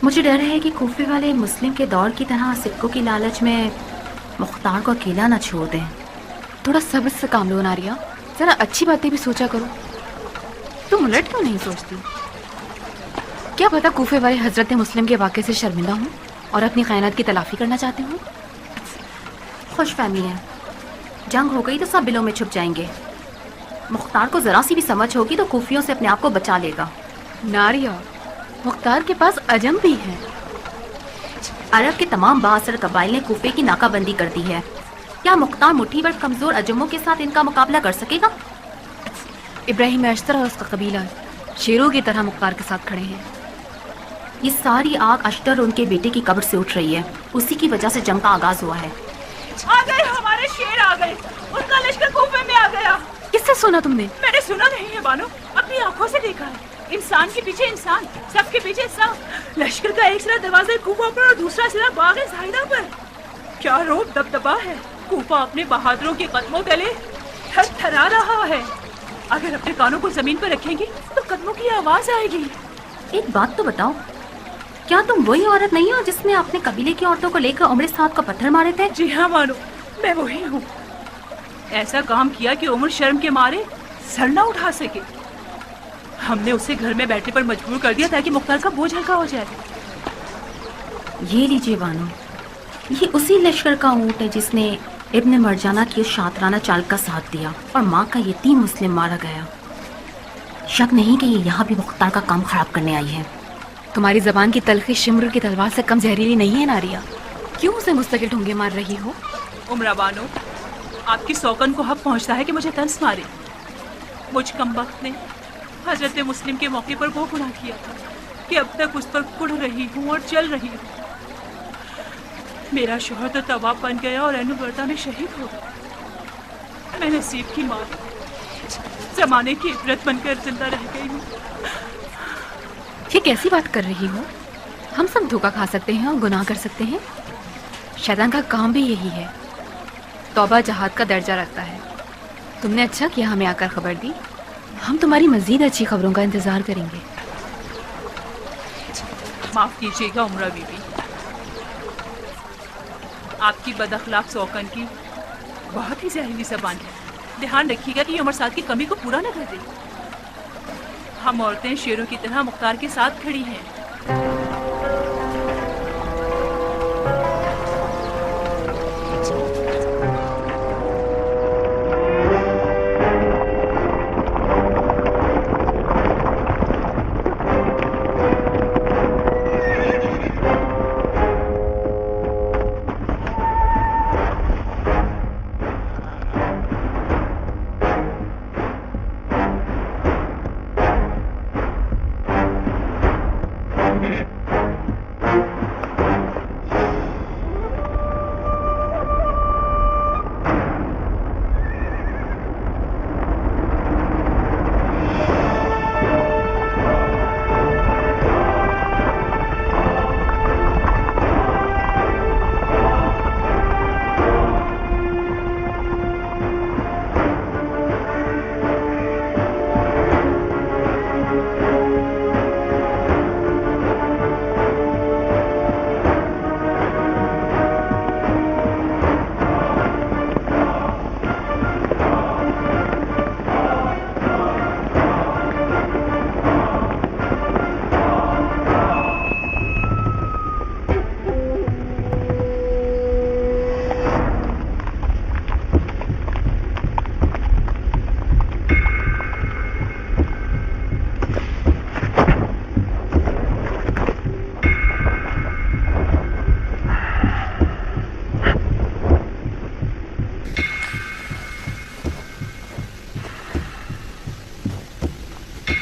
मुझे डर है कि कूफे वाले मुस्लिम के दौर की तरह सिक्कों की लालच में मुख्तार को अकेला ना छोड़ दें। थोड़ा सब्र से काम लो नारिया, जरा अच्छी बातें भी सोचा करो। तुम उलट क्यों नहीं सोचती? क्या पता कूफे वाले हजरत मुस्लिम के वाक़े से शर्मिंदा हूँ और अपनी खयानत की तलाफी करना चाहते हूँ। खुश फहमी है, जंग हो गई तो सब बिलों में छुप जाएंगे। मुख्तार को जरा सी भी समझ होगी तो कूफियों से अपने आप को बचा लेगा। नारिया, मुख्तार के पास अजम भी है। अरब के तमाम बाअसर कबाइल ने कूफे की नाकाबंदी कर दी है। क्या मुख्तार मुट्ठी भर कमजोर अजमों के साथ इनका मुकाबला कर सकेगा? इब्राहिम अश्तर और उसका कबीला शेरों की तरह मुख्तार के साथ खड़े हैं। ये सारी आग अश्तर और उनके बेटे की कब्र से उठ रही है। उसी की वजह से जंग का आगाज हुआ है। आ गए, हमारे शेर आ गए। उनका लश्कर कूफे में आ गया। किससे सुना तुमने? मैंने सुना नहीं है बानो, अपनी आंखों से देखा है। इंसान के पीछे इंसान, सबके पीछे सब। लश्कर का एक सिरा दरवाजे कूफा पर और दूसरा सिरा बाग़े ज़ाहिदा पर। क्या रोब दबदबा है। कूफा अपने बहादुरों के कदमों तले थरथरा रहा है। अगर अपने कानों को जमीन पर रखेंगे तो कदमों की आवाज आएगी। एक बात तो बताओ, क्या तुम वही औरत नहीं हो जिसने अपने कबीले की औरतों को लेकर उम्र साद को पत्थर मारे थे? जी हाँ मानो, मैं वही हूँ। ऐसा काम किया कि उम्र शर्म के मारे सर न उठा सके। हमने उसे घर में बैठने पर मजबूर कर दिया ताकि मुख्तार का बोझ हल्का हो जाए। ये लीजिए बानो, ये उसी लश्कर का ऊँट है जिसने इब्न मरजाना की उस शातराना चाल का साथ दिया और माँ का यतीम मुस्लिम मारा गया। शक नहीं कि ये यहाँ भी मुख्तार का काम खराब करने आई है। तुम्हारी जबान की तलखी शिमर की तलवार से कम जहरीली नहीं है नारिया। क्यों उसे मुस्तकिल ठुंगे मार रही हो? उमरा बानो, आपकी सौकन को हक पहुंचता है कि मुझे तंस मारे। मुझ कमबख्त ने हजरत मुस्लिम के मौके पर वो गुनाह किया था कि अब तक उस पर कुढ़ रही हूँ और चल रही हूँ। मेरा शोहर तो तवाब बन गया और एनुबर्ता में शहीद हो गया। मैं नसीब की माँ, जमाने की इबरत बनकर जिंदा रह गई हूँ। ये कैसी बात कर रही हो? हम सब धोखा खा सकते हैं और गुनाह कर सकते हैं। शैतान का काम भी यही है। तौबा जहाद का दर्जा रखता है। तुमने अच्छा किया हमें आकर खबर दी। हम तुम्हारी मजीद अच्छी खबरों का इंतजार करेंगे। माफ कीजिएगा उमरा बीबी, आपकी बदअखलाक सौकन की बहुत ही जहरीली ज़बान है। ध्यान रखिएगा कि उमर साद की कमी को पूरा न कर दे। हम औरतें शेरों की तरह मुख्तार के साथ खड़ी हैं।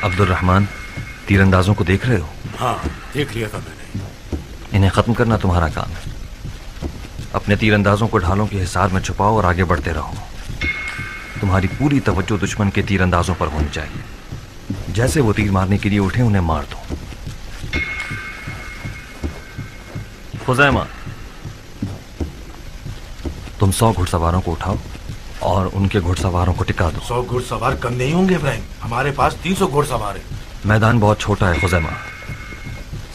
अब्दुर्रहमान, तीरंदाजों को देख रहे हो? हाँ, देख लिया था मैंने। इन्हें खत्म करना तुम्हारा काम है। अपने तीरंदाजों को ढालों के हिसार में छुपाओ और आगे बढ़ते रहो। तुम्हारी पूरी तवज्जो दुश्मन के तीरंदाजों पर होनी चाहिए। जैसे वो तीर मारने के लिए उठे उन्हें मार दो। खुज़ैमा, तुम 100 घुड़सवारों को उठाओ और उनके घुड़सवारों को टिका दो। 100 घुड़सवार कम नहीं होंगे इब्राहिम, हमारे पास 300 घुड़सवार हैं। मैदान बहुत छोटा है खुज़ैमा,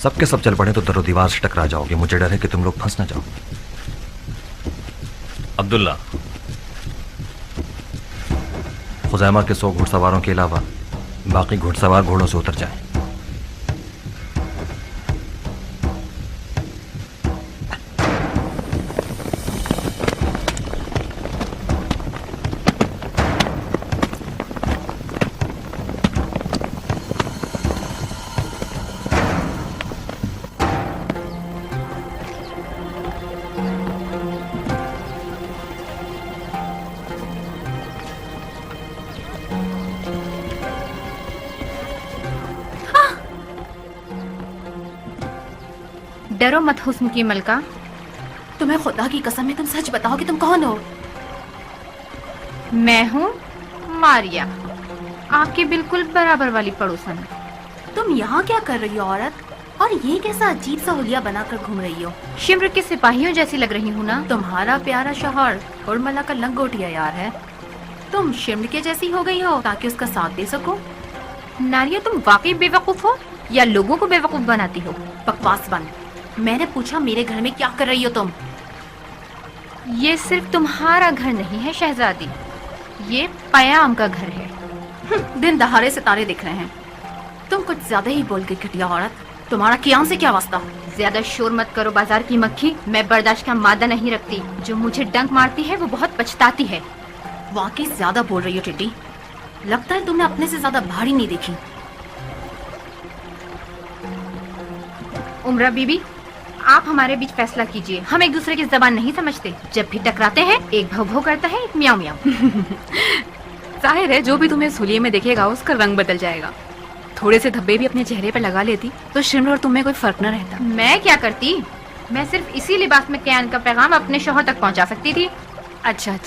सबके सब चल पड़े तो दरो दीवार से टकरा जाओगे। मुझे डर है कि तुम लोग फंस ना जाओ। अब्दुल्ला, खुजैमा के 100 घुड़सवारों के अलावा बाकी घुड़सवार घोड़ों से उतर जाएं। डरो मत हुस्न की मलका। तुम्हें खुदा की कसम है, तुम सच बताओ कि तुम कौन हो? मैं हूँ मारिया, आपकी बिल्कुल बराबर वाली पड़ोसन। तुम यहाँ क्या कर रही हो औरत? और ये कैसा अजीब सा हुलिया बनाकर घूम रही हो? शिमर के सिपाहियों जैसी लग रही हूँ ना? तुम्हारा प्यारा शौहर उर्मिला का लंगोटिया यार है। तुम शिमर के जैसी हो गई हो ताकि उसका साथ दे सको। नारिया, तुम वाकई बेवकूफ हो या लोगों को बेवकूफ बनाती हो? बकवास बंद। मैंने पूछा मेरे घर में क्या कर रही हो तुम? ये सिर्फ तुम्हारा घर नहीं है शहजादी, ये पयाम का घर है। दिन दहाड़े सितारे दिख रहे हैं। तुम कुछ ज्यादा ही बोल गई घटिया औरत। तुम्हारा कियाम से क्या वास्ता? ज्यादा शोर मत करो बाजार की मक्खी। मैं बर्दाश्त का मादा नहीं रखती। जो मुझे डंक मारती है वो बहुत पछताती है। वाकई ज्यादा बोल रही हो टिड्डी। लगता है तुमने अपने से ज्यादा भारी नहीं देखी। उमरा बीबी, आप हमारे बीच फैसला कीजिए। हम एक दूसरे की जबान नहीं समझते। जब भी टकराते हैं एक भव भव करता है, एक म्याऊ म्याऊ। जाहिर है जो भी तुम्हें इस हुलिये में देखेगा उसका रंग बदल जाएगा। थोड़े से धब्बे भी अपने चेहरे पर लगा लेती तो शिमर और तुम्हें कोई फर्क न रहता। मैं क्या करती? मैं सिर्फ इसी लिबास में कैन का पैगाम अपने शौहर तक पहुंचा सकती थी। अच्छा,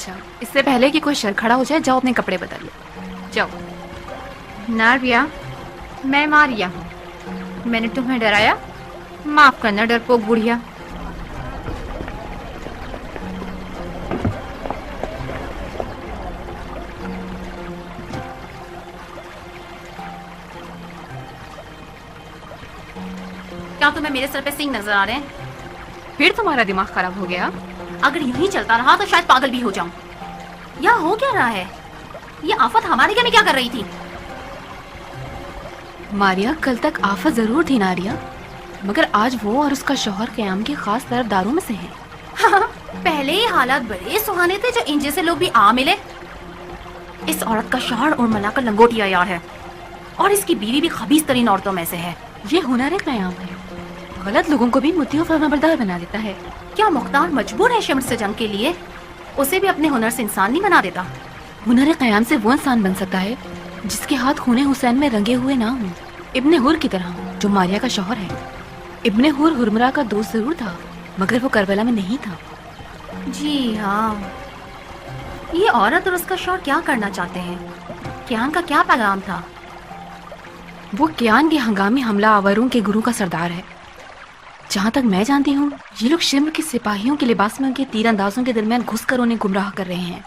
इससे पहले कि कोई शर खड़ा हो जाए, जाओ अपने कपड़े बदल लो, जाओ। नारिया, मैं मारिया हूँ। मैंने तुम्हें डराया? माफ करना डरपोक बुढ़िया। क्या तुम्हें मेरे सर पे सींग नजर आ रहे हैं? फिर तुम्हारा दिमाग खराब हो गया? अगर यूं ही चलता रहा तो शायद पागल भी हो जाऊं। यहाँ हो क्या रहा है? ये आफत हमारे घर में क्या कर रही थी? मारिया, कल तक आफत जरूर थी नारिया, मगर आज वो और उसका शौहर क़याम के खास तरफदारों में से हैं। हाँ, पहले ही हालात बड़े सुहाने थे जो इन जैसे लोग भी आ मिले। इस औरत का शौहर उर्मिला का लंगोटिया यार है और इसकी बीवी भी खबीस तरीन औरतों में से है। ये हुनर क़याम है, गलत लोगों को भी मुत्ती और फरमाबरदार बना देता है। क्या मुख्तार मजबूर है शिमर से जंग के लिए? उसे भी अपने हुनर से इंसान नहीं बना देता? हुनर क़याम से वो इंसान बन सकता है जिसके हाथ खूने हुसैन में रंगे हुए ना हों, इब्ने हुर की तरह, जो मारिया का शौहर है। इब्ने हुर हुरमरा का दोस्त जरूर था, मगर वो करबला में नहीं था। जी हाँ, ये औरत और उसका शौहर क्या करना चाहते हैं? क्यान का क्या पैगाम था? वो क्यान के हंगामी हमला आवरों के गुरु का सरदार है। जहाँ तक मैं जानती हूँ, ये लोग शिमर के सिपाहियों के लिबास में उनके तीरंदाजों के दरमियान घुसकर उन्हें गुमराह कर रहे हैं।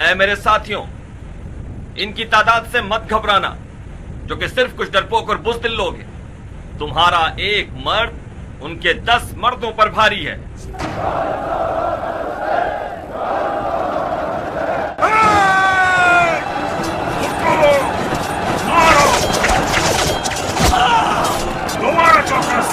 ऐ मेरे साथियों, इनकी तादाद से मत घबराना, जो कि सिर्फ कुछ डरपोक और बुज़दिल लोग हैं। तुम्हारा एक मर्द उनके 10 मर्दों पर भारी है। दोबारा चौकस।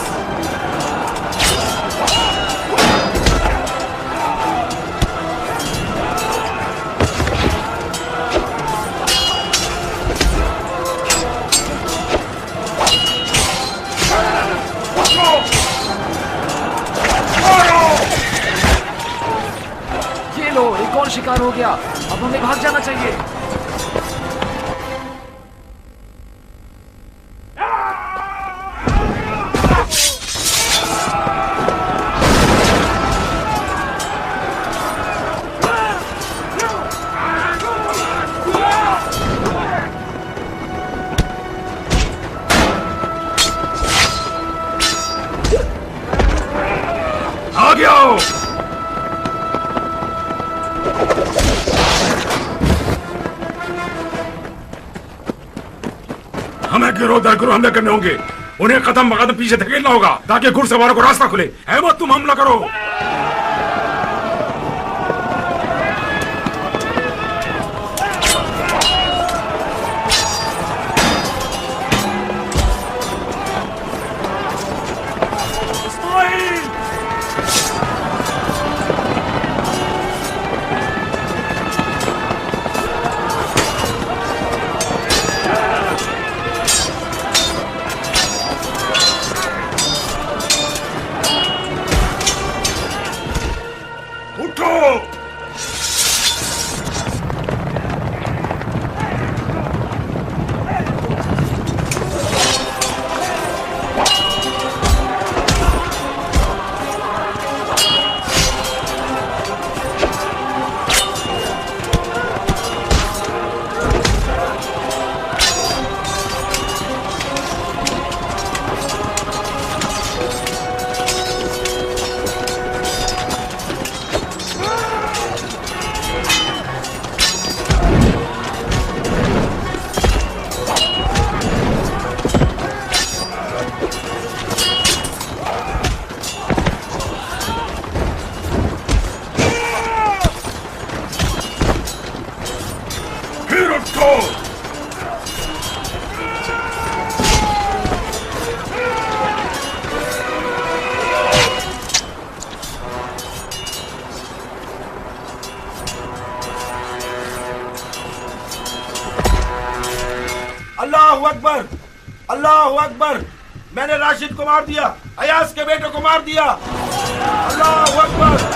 और शिकार हो गया। अब हमें भाग जाना चाहिए। आगे आओ। हमें गिरोह दर गिरोह हमले करने होंगे। उन्हें कदम ब कदम पीछे धकेलना होगा ताकि घुड़सवारों को रास्ता खुले। अहमद, तुम हमला करो। उठो। फिर उठो। अल्लाहु अकबर, अल्लाहु अकबर। मैंने राशिद को मार दिया, अयाज के बेटे को मार दिया। अल्लाहु अकबर।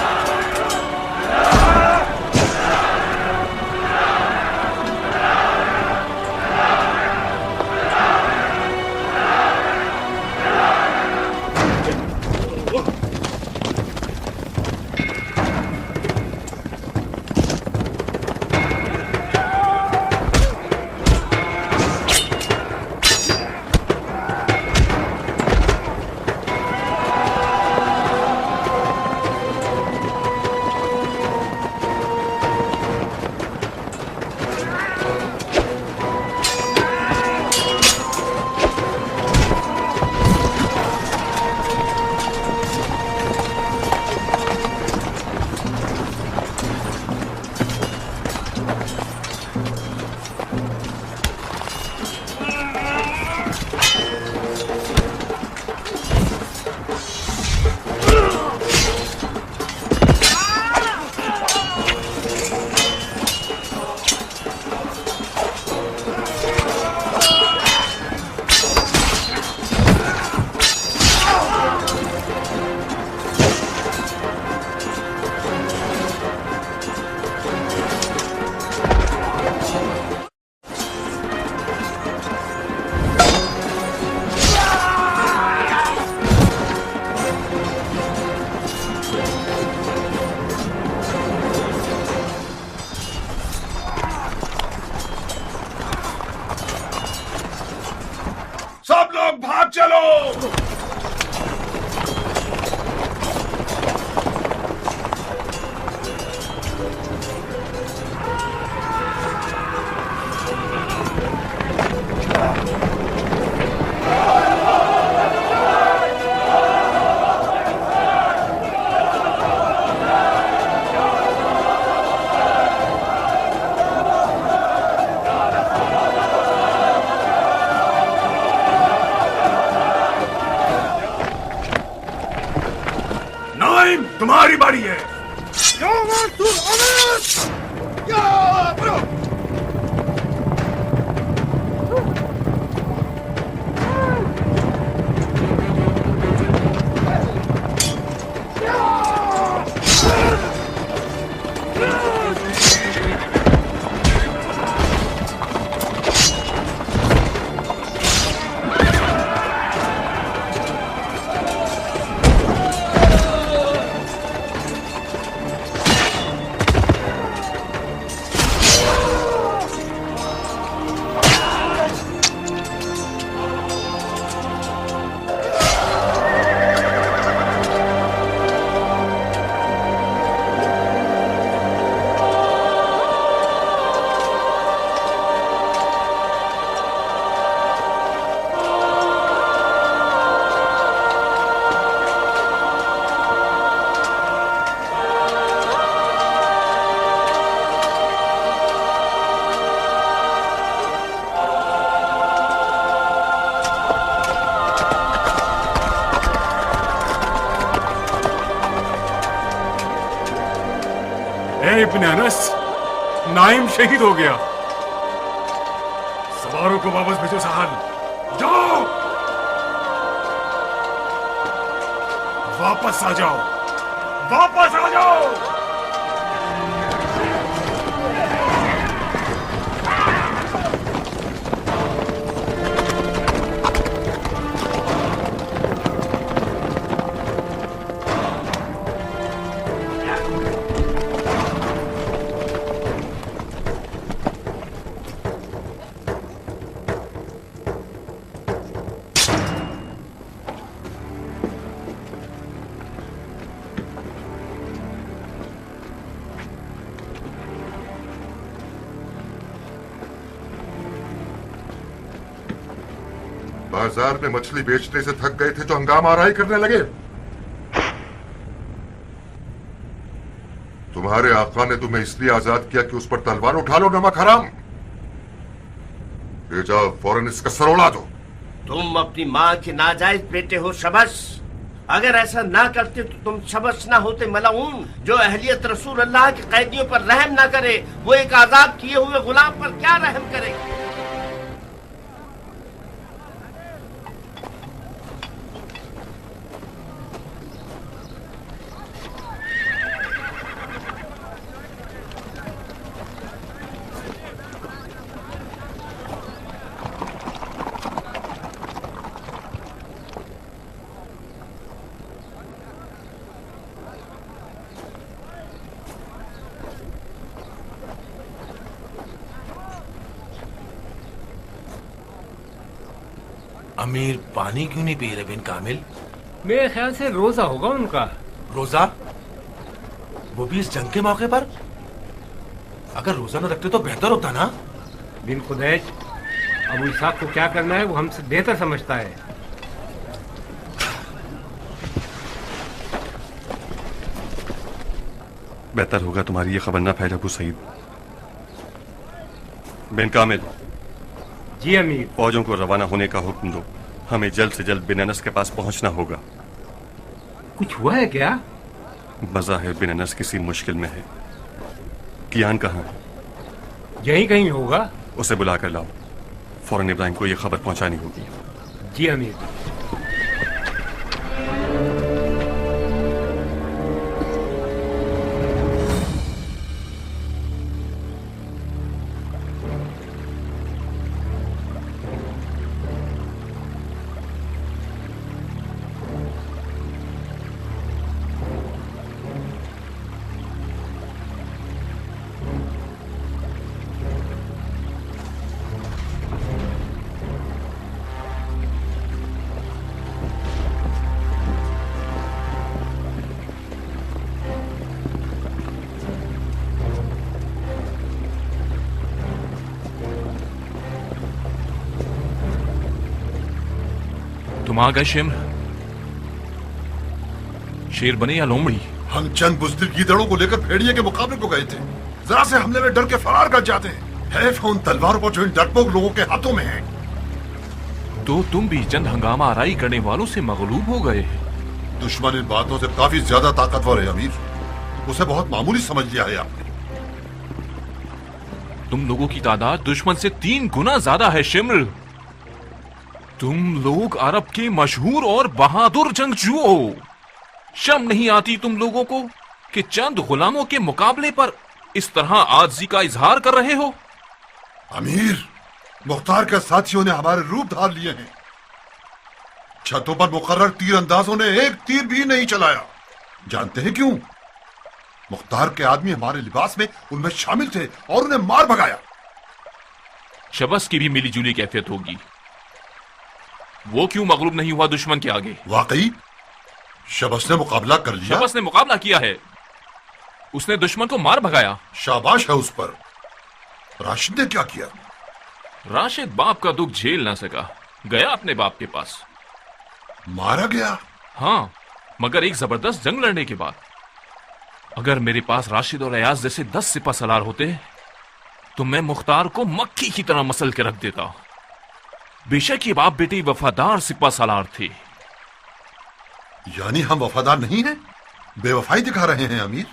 सब लोग भाग चलो। नाइम, तुम्हारी बारी है। ए इब्न अनस, नाइम शहीद हो गया। सवारों को वापस भेजो सहाल, जाओ वापस आ जाओ, वापस आ जाओ। बाजार में मछली बेचने से थक गए थे तो हंगामा आराई करने लगे। तुम्हारे आका ने तुम्हें इसलिए आजाद किया कि उस पर तलवार उठा लो, नमक हराम। ये जाओ फौरन इसका सर उड़ा दो। तुम अपनी माँ के नाजायज बेटे हो शबस। अगर ऐसा ना करते तो तुम शबस ना होते मलाऊन। जो अहलियत रसूल अल्लाह के कैदियों पर रहम ना करे, वो एक आजाद किए हुए गुलाम पर क्या रहम करे। अमीर पानी क्यों नहीं पी रहे बिन कामिल? मेरे ख्याल से रोजा होगा उनका। रोजा? वो भी इस जंग के मौके पर? अगर रोजा न रखते तो बेहतर होता ना। बिन खुदैश, अबू इसहाक को क्या करना है वो हमसे बेहतर समझता है। बेहतर होगा तुम्हारी ये खबर ना फैले अबू सईद। बिन कामिल। जी अमीर। फौजों को रवाना होने का हुक्म दो। हमें जल्द से जल्द बिन अनस के पास पहुंचना होगा। कुछ हुआ है क्या? बज़ाहिर बिन अनस किसी मुश्किल में है। कियान कहाँ है? यहीं कहीं होगा। उसे बुला कर लाओ। फौरन इब्राहिम को यह खबर पहुंचानी होगी। जी अमीर। तुम आ गए शिमर? शेर बने या लोमड़ी? हम चंद बुज़दिल गीदड़ों को लेकर भेड़िए के मुकाबले को गए थे। जरा से हमले में डर के फरार कर जाते हैं। हैफ उन तलवारों पर जो इन डरपोक लोगों के हाथों में है। तो तुम भी चंद हंगामा आराई करने वालों से मगलूब हो गए। दुश्मन इन बातों से काफी ज्यादा ताकतवर है अमीर। उसे बहुत मामूली समझ लिया है आपने। तुम लोगों की तादाद दुश्मन से 3 गुना ज्यादा है शिमर। तुम लोग अरब के मशहूर और बहादुर जंगजू हो। शर्म नहीं आती तुम लोगों को कि चंद गुलामों के मुकाबले पर इस तरह आजिज़ी का इजहार कर रहे हो? अमीर, मुख्तार के साथियों ने हमारे रूप धार लिए हैं। छतों पर मुकर्रर तीरंदाजों ने एक तीर भी नहीं चलाया। जानते हैं क्यों? मुख्तार के आदमी हमारे लिबास में उनमें शामिल थे और उन्हें मार भगाया। शबस की भी मिली जुली कैफियत होगी। वो क्यों मगलूब नहीं हुआ दुश्मन के आगे? वाकई शबस ने मुकाबला कर लिया। शबस ने मुकाबला किया है। उसने दुश्मन को मार भगाया। शाबाश है उस पर। राशिद ने क्या किया? राशिद बाप का दुख झेल ना सका, गया अपने बाप के पास। मारा गया? हाँ, मगर एक जबरदस्त जंग लड़ने के बाद। अगर मेरे पास राशिद और अयाज जैसे 10 सिपा सलार होते तो मैं मुख्तार को मक्खी की तरह मसल के रख देता। बेशक ये बाप बेटे वफादार सिपा सलार थे। यानी हम वफादार नहीं हैं? बेवफाई दिखा रहे हैं अमीर।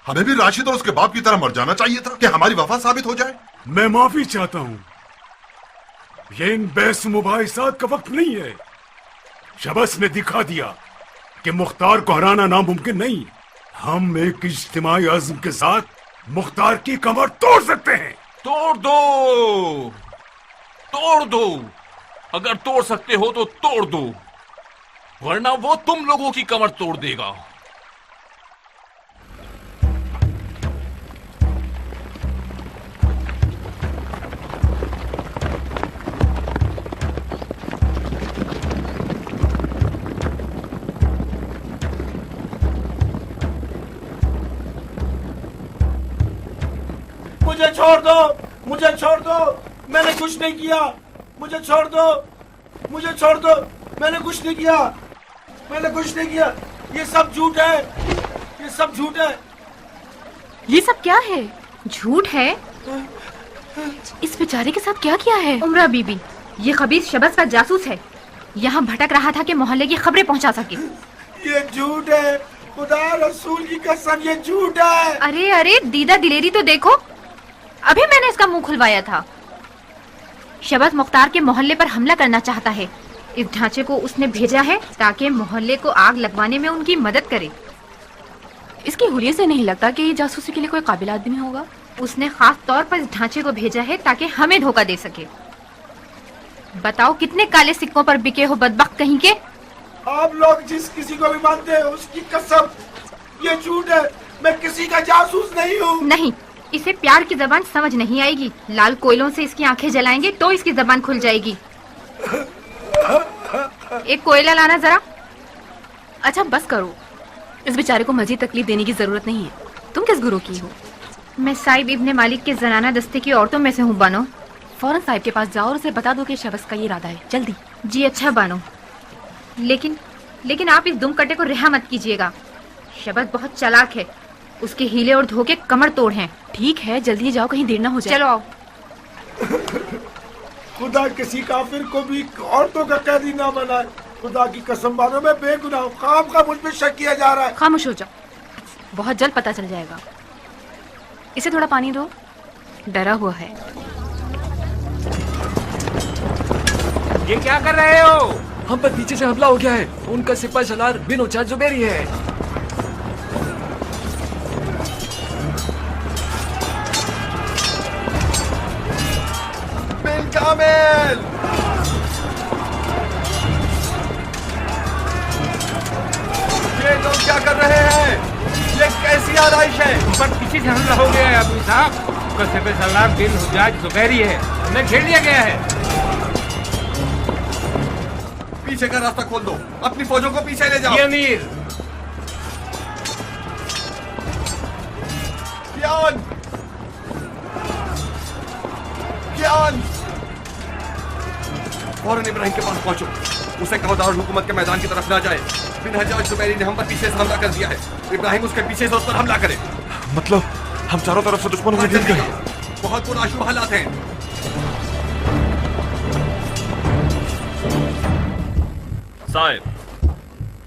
हमें भी राशिद और उसके बाप की तरह मर जाना चाहिए था कि हमारी वफा साबित हो जाए। मैं माफी चाहता हूँ, ये इन बहस मुबाहिसात का वक्त नहीं है। शबस ने दिखा दिया कि मुख्तार को हराना नामुमकिन नहीं। हम एक इज्तिमाई अज़्म के साथ मुख्तार की कमर तोड़ सकते हैं। तोड़ दो, तोड़ दो। अगर तोड़ सकते हो तो तोड़ दो, वरना वो तुम लोगों की कमर तोड़ देगा। मुझे छोड़ दो, मुझे छोड़ दो, मैंने कुछ नहीं किया। मुझे छोड़ दो, मुझे छोड़ दो, मैंने कुछ नहीं किया, मैंने कुछ नहीं किया। ये सब झूठ है, ये सब झूठ है। ये सब क्या है? झूठ है? इस बेचारे के साथ क्या किया है? उमरा बीबी, ये खबीस शबस का जासूस है। यहाँ भटक रहा था कि मोहल्ले की खबरें पहुँचा सके। ये झूठ है, खुदा रसूल की कसम, ये झूठ है। अरे अरे दीदा दिलेरी तो देखो, अभी मैंने इसका मुंह खुलवाया था। शबस मुख्तार के मोहल्ले पर हमला करना चाहता है। इस ढांचे को उसने भेजा है ताकि मोहल्ले को आग लगवाने में उनकी मदद करे। इसकी हुलिये से नहीं लगता कि ये जासूसी के लिए कोई काबिल आदमी होगा। उसने खास तौर पर इस ढांचे को भेजा है ताकि हमें धोखा दे सके। बताओ कितने काले सिक्कों पर बिके हो बदबख्त कहीं के। आप लोग जिस किसी को भी मानते हैं उसकी कसम, ये झूठ है। मैं किसी का जासूस नहीं हूँ। नहीं, इसे प्यार की जबान समझ नहीं आएगी। लाल कोयलों से इसकी आंखें जलाएंगे तो इसकी जबान खुल जाएगी। एक कोयला लाना जरा। अच्छा बस करो, इस बेचारे को मजीद तकलीफ देने की जरूरत नहीं है। तुम किस गुरु की हो? मैं साहिब इब्ने मालिक के जनाना दस्ते की औरतों में से हूँ बानो। फौरन साहिब के पास जाओ और उसे बता दो कि शबस का ये इरादा है। जल्दी। जी अच्छा बानो, लेकिन आप इस दुम कटे को रिहा मत कीजिएगा। शबस बहुत चालाक है, उसके हीले और धोखे कमर तोड़ हैं। ठीक है, जल्दी जाओ, कहीं देर ना हो जाए। चलो आओ। खुदा किसी काफिर को भी औरतों का कैदी ना बनाए। खुदा की कसम मानो, मैं बेगुनाह हूँ। काम का मुझ पे शक किया जा रहा है। खामोश हो जाओ, बहुत जल्द पता चल जाएगा। इसे थोड़ा पानी दो, डरा हुआ है। ये क्या कर रहे हो? हम पर पीछे से हमला हो गया है। उनका सिपा सलार बिन उचा जुबेरी है। बिन कामिल, ये लोग क्या कर रहे हैं? ये कैसी आरइश है? ऊपर पीछे से हमला हो गया है अबू साहब। उसका सिपह सलार बिन हुजाज जुबैरी है, उन्हें घेर लिया गया है। पीछे का रास्ता खोल दो, अपनी फौजों को पीछे ले जाओ। ये अमीर, ज्ञान, ज्ञान, फौरन इब्राहिम के पास पहुंचो। उसे कहो दारुल हुकूमत के मैदान की तरफ ना जाए। बिन हज्जाज जुबैरी ने हम पर पीछे से हमला कर दिया है। इब्राहिम उसके पीछे से उस पर हमला करे। मतलब हम चारों तरफ से दुश्मनों में गिर गए। बहुत पुरअशुभ हालात हैं। साहिब,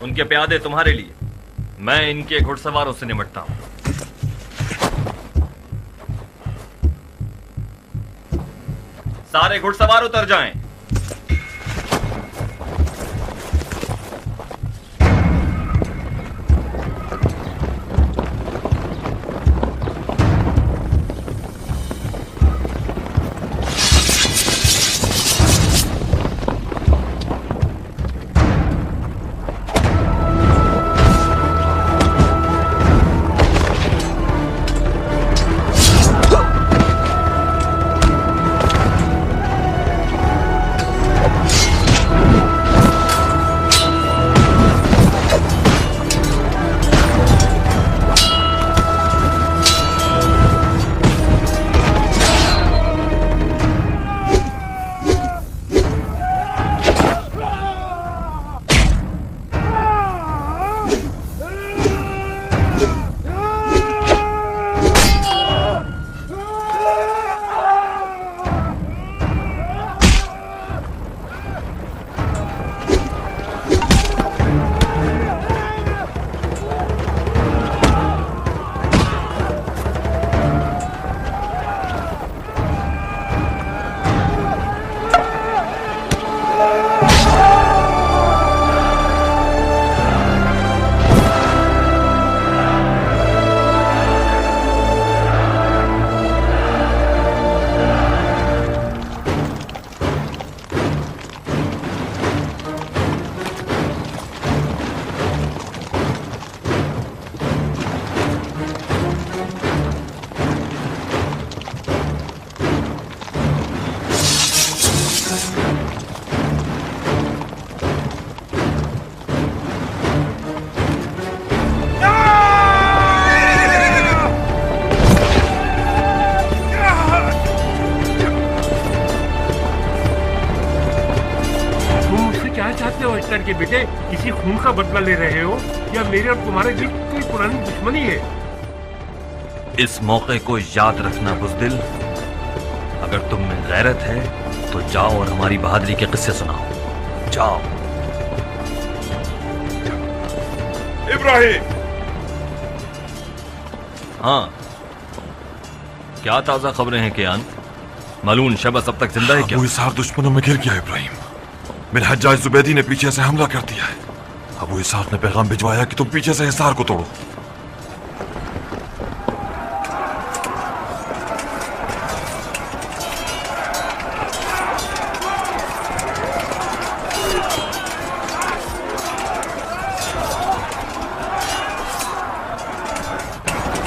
उनके प्यादे तुम्हारे लिए, मैं इनके घुड़सवारों से निपटता हूं। सारे घुड़सवार उतर जाएं। चाहते हो अख्तर के बेटे? किसी खून का बदला ले रहे हो या मेरे और तुम्हारे बीच कोई पुरानी दुश्मनी है? इस मौके को याद रखना बुज़दिल, अगर तुम में गैरत है तो जाओ और हमारी बहादुरी के किस्से सुनाओ। जाओ। इब्राहिम। हाँ, क्या ताजा खबरें हैं कियान? मलून शबस अब तक जिंदा है क्या? अबू इसहाक दुश्मनों में घिर गया इब्राहिम। मेरे हज्जाज जुबैदी ने पीछे से हमला कर दिया है। अबू इसहाक ने पैगाम भिजवाया कि तुम पीछे से हिसार को तोड़ो।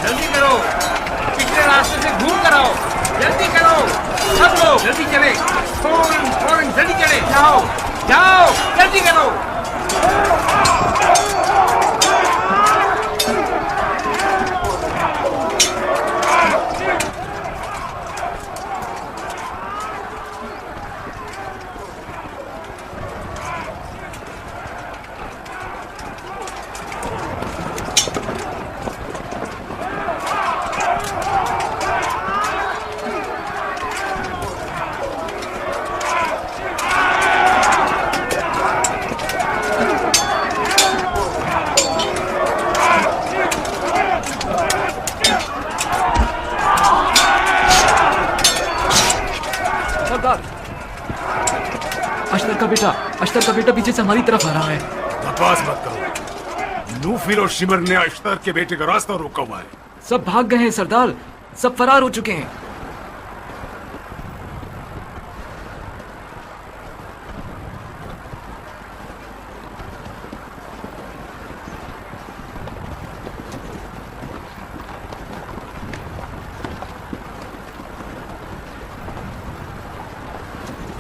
जल्दी करो, पिछले रास्ते से घूम कर आओ। जल्दी करो, सब लोग जल्दी चले। फौरन फौरन जल्दी चले। जाओ जाओ, जल्दी करो। अश्तर का बेटा पीछे से हमारी तरफ आ रहा है। बकवास मत करो। नूफिल और शिमर ने अश्तर के बेटे का रास्ता रोका हुआ है। सब भाग गए हैं सरदार, सब फरार हो चुके हैं।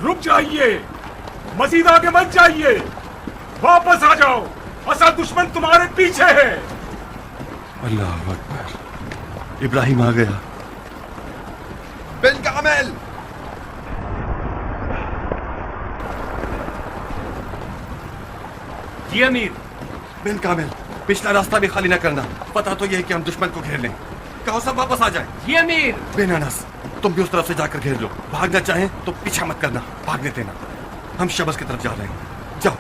रुक जाइए, मजीद आगे मत जाइए, वापस आ जाओ। असल दुश्मन तुम्हारे पीछे है। अल्लाह अकबर, इब्राहिम आ गया। बिन कामिल। जी अमीर। बिन कामिल, पिछला रास्ता भी खाली न करना। पता तो यह है कि हम दुश्मन को घेर लें। कहो सब वापस आ जाए। जी अमीर। बिन अनस, तुम भी उस तरफ से जाकर घेर लो। भागना चाहें तो पीछा मत करना, भागने देना। हम शबस की तरफ जा रहे हैं, जाओ।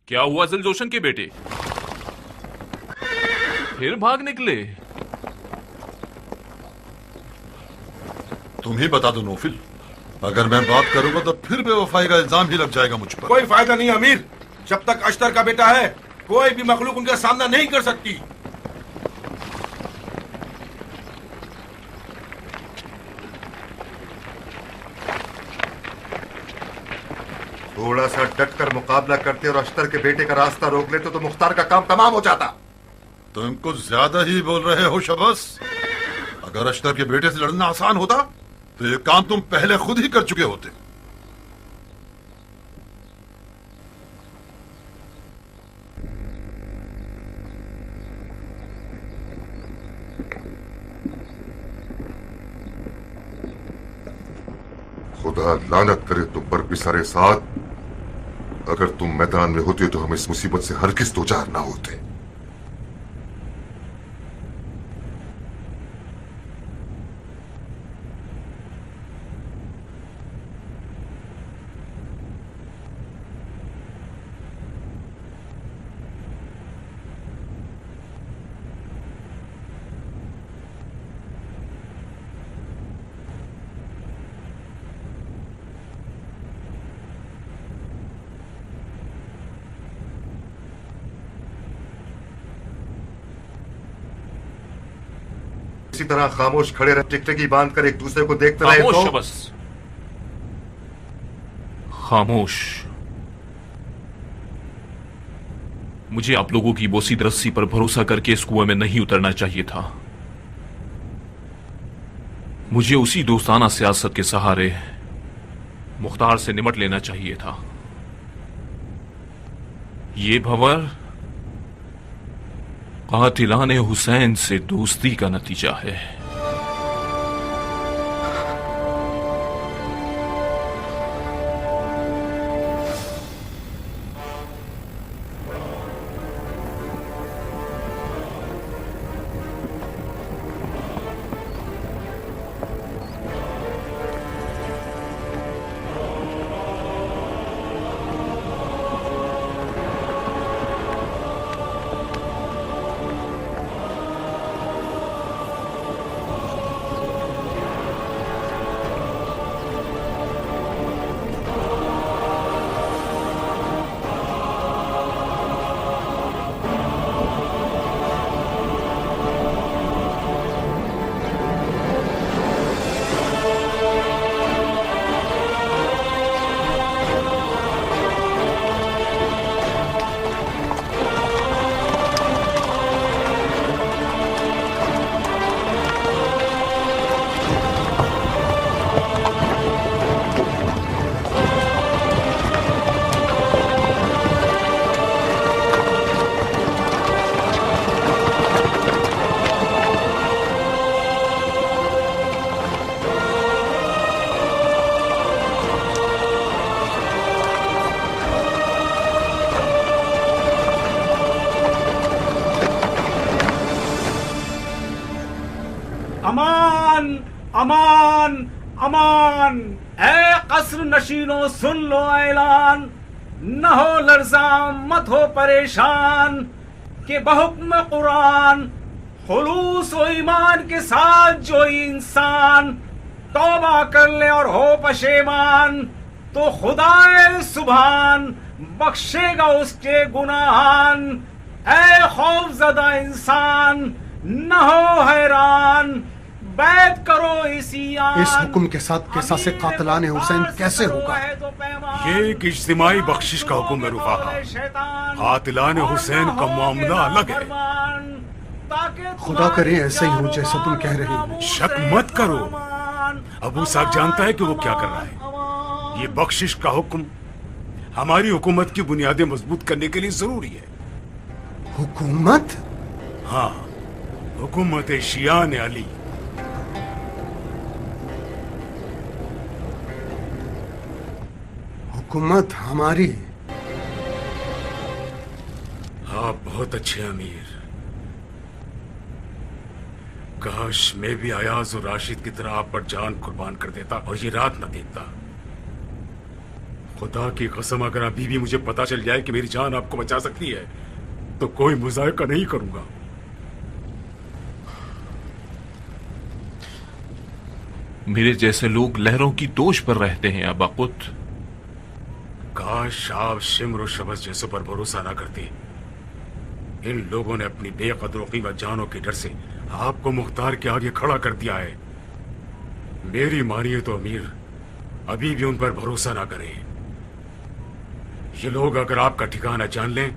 क्या हुआ जिलजोशन के बेटे? फिर भाग निकले। तुम ही बता दो नौफिल, अगर मैं बात करूंगा तो फिर बेवफाई का इल्जाम ही लग जाएगा मुझ पर। कोई फायदा नहीं अमीर, जब तक अश्तर का बेटा है कोई भी मखलूक उनका सामना नहीं कर सकती। थोड़ा सा डट कर मुकाबला करते और अश्तर के बेटे का रास्ता रोक लेते तो मुख्तार का काम तमाम हो जाता। तुम कुछ ज्यादा ही बोल रहे हो शबस। अगर अश्तर के बेटे से लड़ना आसान होता तो ये काम तुम पहले खुद ही कर चुके होते। खुदा लानत करे तुम पर भी सारे साथ। अगर तुम मैदान में होते तो हम इस मुसीबत से हरगिज़ दो चार ना होते। इसी तरह खामोश खड़े रहे, टिकटकी बांध कर एक दूसरे को देखते रहे खामोश तो शबस, खामोश। मुझे आप लोगों की बोसीद रस्सी पर भरोसा करके इस कुएं में नहीं उतरना चाहिए था। मुझे उसी दोस्ताना सियासत के सहारे मुख्तार से निमट लेना चाहिए था। ये भंवर कातिलाने हुसैन से दोस्ती का नतीजा है। अमान अमान अमान, ऐ कसर नशीनों सुन लो ऐलान। न हो लर्जाम मत हो परेशान कि बहुक्म कुरान खुलूस व ईमान के साथ जो इंसान तौबा कर ले और हो पशेमान तो खुदाए सुभान बख्शेगा उसके गुनाहान। ऐ खौफज़दा इंसान न हो हैरान, बैत करो इसी इस हुक्म के साथ किसास कातिलाने हुसैन कैसे होगा? ये एक इज्तिमाई बख्शिश का हुक्म है रुफाहा। कातिलाने हुसैन का मामला अलग है। खुदा करे ऐसा ही हो जैसा तुम कह रहे हो। शक मत करो, अबू साहब जानता है कि वो क्या कर रहा है। ये बख्शिश का हुक्म हमारी हुकूमत की बुनियादें मजबूत करने के लिए जरूरी है। हुकूमत? हाँ, हुकूमत शियान अली। हुकूमत हमारी? आप बहुत अच्छे अमीर। काश मैं भी अयाज और राशिद की तरह आप पर जान कुर्बान कर देता और ये रात न देखता। खुदा की कसम, अगर अभी भी मुझे पता चल जाए कि मेरी जान आपको बचा सकती है तो कोई मुजायका नहीं करूंगा। मेरे जैसे लोग लहरों की दोष पर रहते हैं अबा कुत। काश आप शिम्र और शबस जैसों पर भरोसा ना करते। इन लोगों ने अपनी बेकदर कीमत जानों के डर से आपको मुख्तार के आगे खड़ा कर दिया है। मेरी मानिए तो अमीर, अभी भी उन पर भरोसा ना करें। ये लोग अगर आपका ठिकाना जान लें,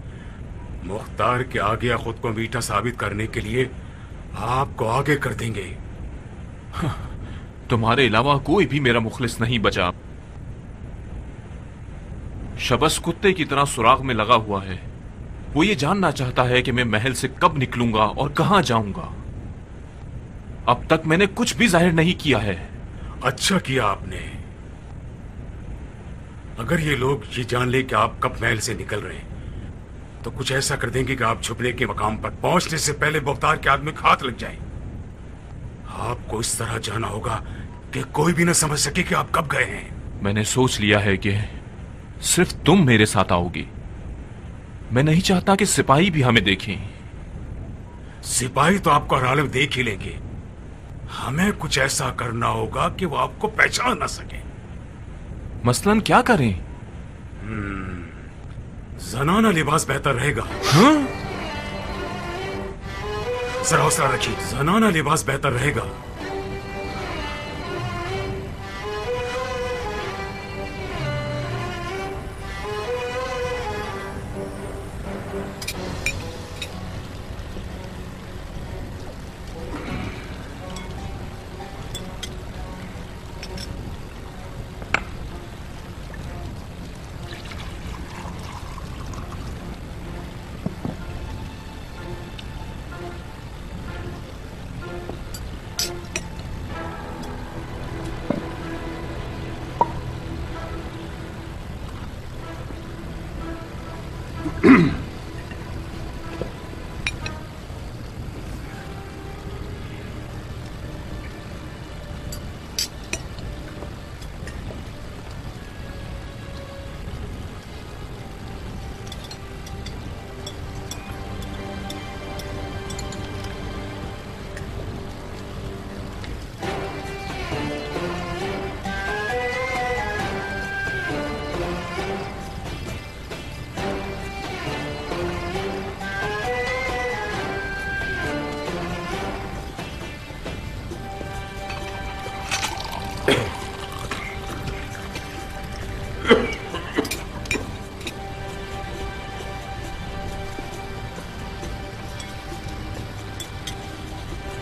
मुख्तार के आगे या खुद को मीठा साबित करने के लिए आपको आगे कर देंगे। तुम्हारे अलावा कोई भी मेरा मुखलिस नहीं बचा। शबस कुत्ते की तरह सुराग में लगा हुआ है। वो ये जानना चाहता है कि मैं महल से कब निकलूंगा और कहां जाऊंगा। अब तक मैंने कुछ भी जाहिर नहीं किया है। अच्छा किया आपने। अगर ये लोग ये जान ले कि आप कब महल से निकल रहे हैं, तो कुछ ऐसा कर देंगे कि आप छुपने के मकाम पर पहुंचने से पहले मुख्तार के आदमी को हाथ लग जाए। आपको इस तरह जाना होगा कि कोई भी न समझ सके कि आप कब गए हैं। मैंने सोच लिया है कि सिर्फ तुम मेरे साथ आओगी। मैं नहीं चाहता कि सिपाही भी हमें देखें। सिपाही तो आपको हर हाल में देख ही लेंगे। हमें कुछ ऐसा करना होगा कि वो आपको पहचान ना सके। मसलन क्या करें? जनाना लिबास बेहतर रहेगा। हाँ? जरा हौसला रखिए, जनाना लिबास बेहतर रहेगा।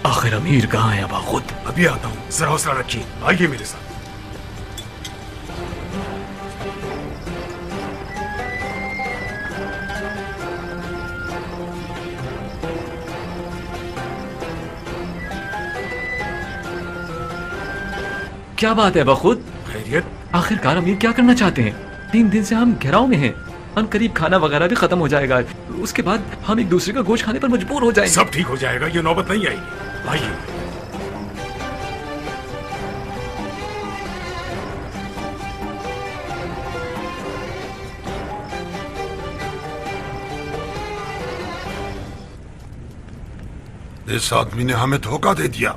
आखिर अमीर कहाँ है अबा खुद? अभी आता हूँ, जरा हौसला रखिए, आइए मेरे साथ। क्या बात है अबा खुद? खैरियत? आखिरकार अमीर क्या करना चाहते हैं? 3 दिन से हम घेराव में हैं। हम करीब खाना वगैरह भी खत्म हो जाएगा। उसके बाद हम एक दूसरे का गोश्त खाने पर मजबूर हो जाएंगे। सब ठीक हो जाएगा, ये नौबत नहीं आएगी। आइए। इस आदमी ने हमें धोखा दे दिया।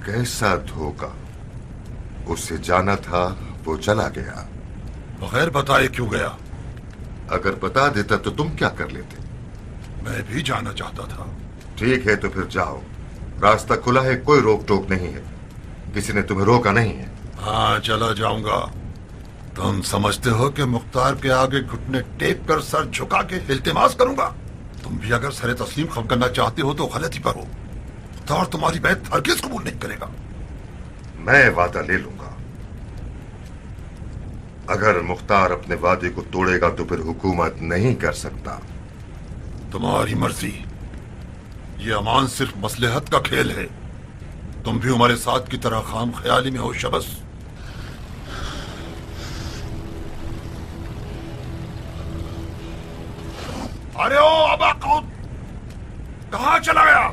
कैसा धोखा? उसे जाना था, वो चला गया। बगैर बताए क्यों गया? अगर बता देता तो तुम क्या कर लेते? मैं भी जाना चाहता था। ठीक है तो फिर जाओ, रास्ता खुला है, कोई रोक टोक नहीं है, किसी ने तुम्हें रोका नहीं है। हाँ, चला जाऊंगा। तुम समझते हो कि मुख्तार के आगे घुटने टेक कर सर झुका के इल्तिमास करूंगा? तुम भी अगर सरे तस्लीम खम करना चाहते हो तो गलती पर हो। और तुम्हारी बात हरगिज़ कबूल नहीं करेगा। मैं वादा ले लूंगा। अगर मुख्तार अपने वादे को तोड़ेगा तो फिर हुकूमत नहीं कर सकता। तुम्हारी मर्जी। ये अमान सिर्फ मसलहत का खेल है। तुम भी हमारे साथ की तरह खाम ख्याली में हो शबस। अरे ओ अबा कौद, कहां चला गया?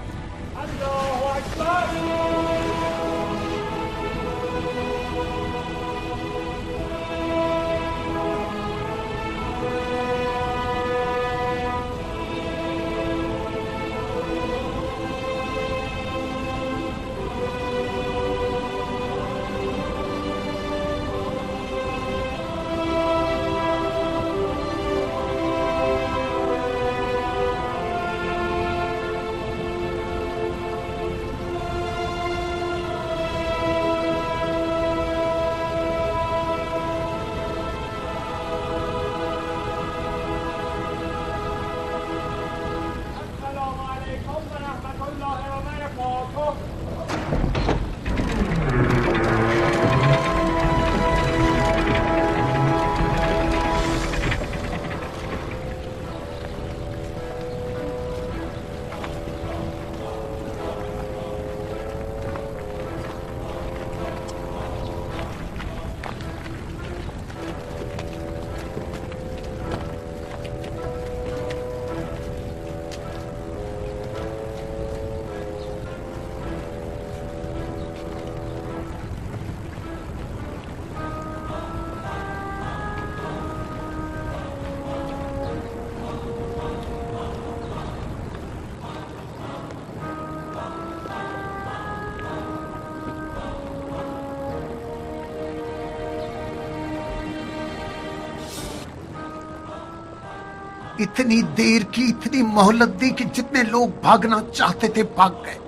इतनी देर की, इतनी मोहलत दी कि जितने लोग भागना चाहते थे भाग गए।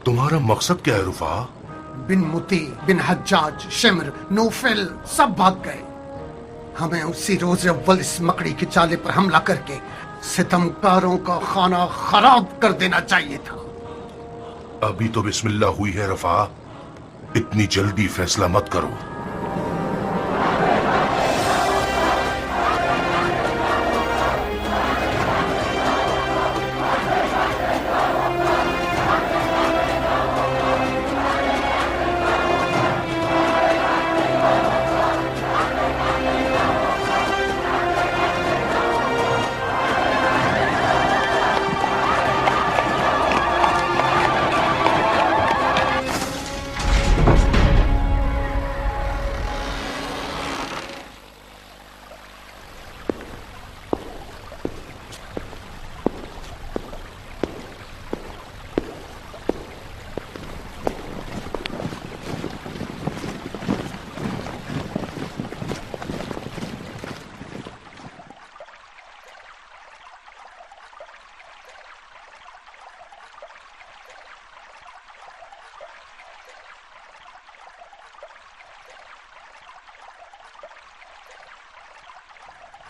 तुम्हारा मकसद क्या है रुफा? बिन मुती, बिन हज्जाज, शिमर, नौफल सब भाग गए। हमें उसी रोज अव्वल इस मकड़ी के चाले पर हमला करके सितमकारों का खाना खराब कर देना चाहिए था। अभी तो बिस्मिल्लाह हुई है रफा, इतनी जल्दी फैसला मत करो।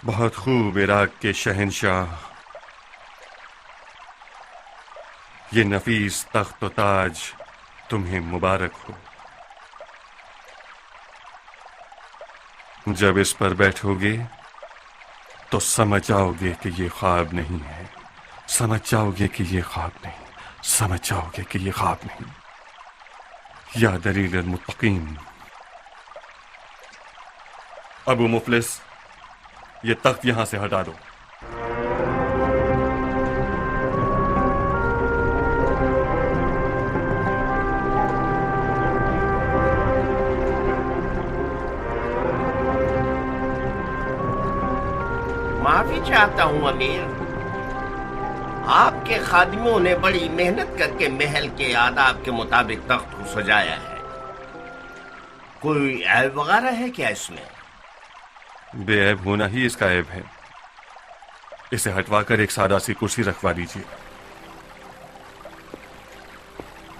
बहुत खूब इराक के शहंशाह, ये नफीस तख्त ताज तुम्हें मुबारक हो। जब इस पर बैठोगे तो समझ जाओगे कि ये ख्वाब नहीं है, समझ जाओगे कि ये ख्वाब नहीं, समझ जाओगे कि ये ख्वाब नहीं। या दलील मुत्तकीन। अबू मुफलिस, ये तख्त यहां से हटा दो। माफी चाहता हूं अमीर, आपके खादिमों ने बड़ी मेहनत करके महल के आदाब के मुताबिक तख्त को सजाया है। कोई ऐब वगैरह है क्या इसमें? बेऐब होना ही इसका ऐब है। इसे हटवाकर एक सादा सी कुर्सी रखवा दीजिए।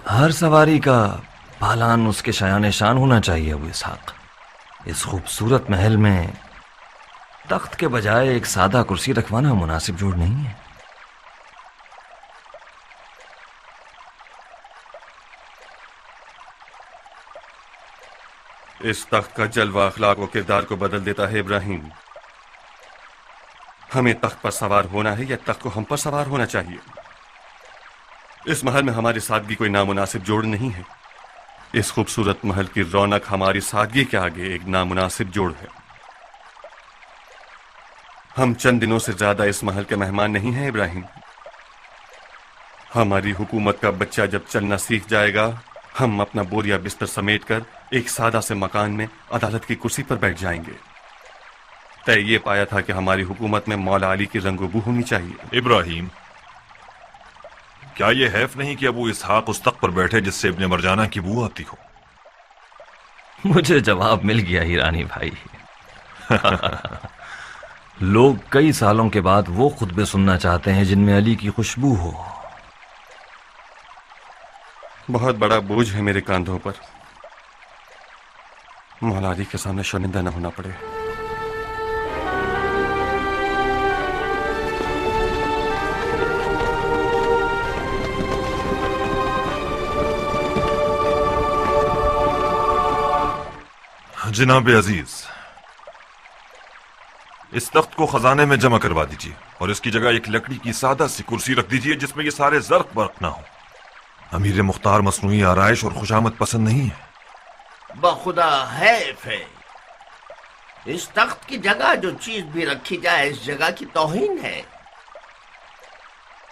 हर सवारी का पालान उसके शायान शान होना चाहिए अबू इसहाक। इस खूबसूरत महल में तख्त के बजाय एक सादा कुर्सी रखवाना मुनासिब जोड़ नहीं है। इस तख्त का जलवा अखलाक और किरदार को बदल देता है इब्राहिम। हमें तख्त पर सवार होना है या तख्त को हम पर सवार होना चाहिए। इस महल में हमारी सादगी कोई नामुनासिब जोड़ नहीं है। इस खूबसूरत महल की रौनक हमारी सादगी के आगे एक नामुनासिब जोड़ है। हम चंद दिनों से ज्यादा इस महल के मेहमान नहीं हैं इब्राहिम। हमारी हुकूमत का बच्चा जब चलना सीख जाएगा, हम अपना बोरिया बिस्तर समेटकर एक सादा से मकान में अदालत की कुर्सी पर बैठ जाएंगे। तय ये पाया था कि हमारी हुकूमत में मौला अली की रंगोबू होनी चाहिए। इब्राहिम, क्या ये हैफ नहीं कि अबू इसहाक उस तख्त पर बैठे जिससे इब्ने मरजाना की बू आती हो? मुझे जवाब मिल गया ईरानी भाई। लोग कई सालों के बाद वो खुतबे सुनना चाहते हैं जिनमें अली की खुशबू हो। बहुत बड़ा बोझ है मेरे कांधों पर। मौला अली के सामने शर्मिंदा न होना पड़े। जनाब अजीज, इस तख्त को खजाने में जमा करवा दीजिए और इसकी जगह एक लकड़ी की सादा सी कुर्सी रख दीजिए जिसमें ये सारे जर्क बर्क ना हो। अमीर मुख्तार मसनूई आराइश और खुशामद पसंद नहीं है। बखुदा हैफ है, इस तख्त की जगह जो चीज भी रखी जाए इस जगह की तौहीन है।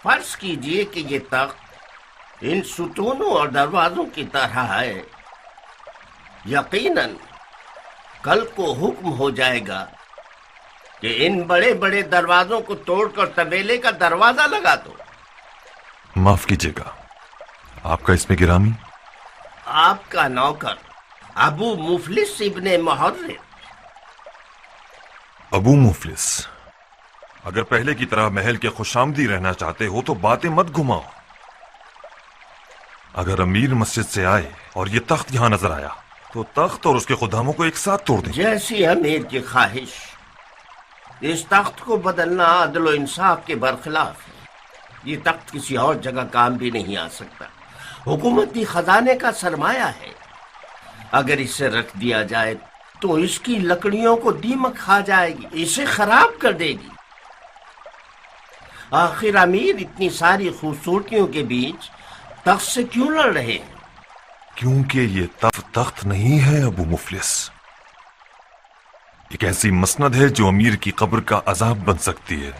फर्ज कीजिए कि ये तख्त इन सुतूनों और दरवाजों की तरह है। यकीनन कल को हुक्म हो जाएगा कि इन बड़े बड़े दरवाजों को तोड़कर तबेले का दरवाजा लगा दो। माफ कीजिएगा, आपका इसमें गिरामी? आपका नौकर अबू मुफलिस इब्ने मुहर्रिर। अबू मुफलिस, अगर पहले की तरह महल के खुशामदी रहना चाहते हो तो बातें मत घुमाओ। अगर अमीर मस्जिद से आए और ये तख्त यहां नजर आया तो तख्त और उसके खुदामों को एक साथ तोड़ दें। जैसी अमीर की ख्वाहिश। इस तख्त को बदलना अदल और इंसाफ के बरखिलाफ है। ये तख्त किसी और जगह काम भी नहीं आ सकता। हुकूमती खजाने का सरमाया है। अगर इसे रख दिया जाए तो इसकी लकड़ियों को दीमक खा जाएगी, इसे खराब कर देगी। आखिर अमीर इतनी सारी खूबसूरतियों के बीच तख्त से क्यों लड़ रहे हैं? क्योंकि ये तख्त नहीं है अबू मुफलिस, एक ऐसी मसनद है जो अमीर की कब्र का अजाब बन सकती है।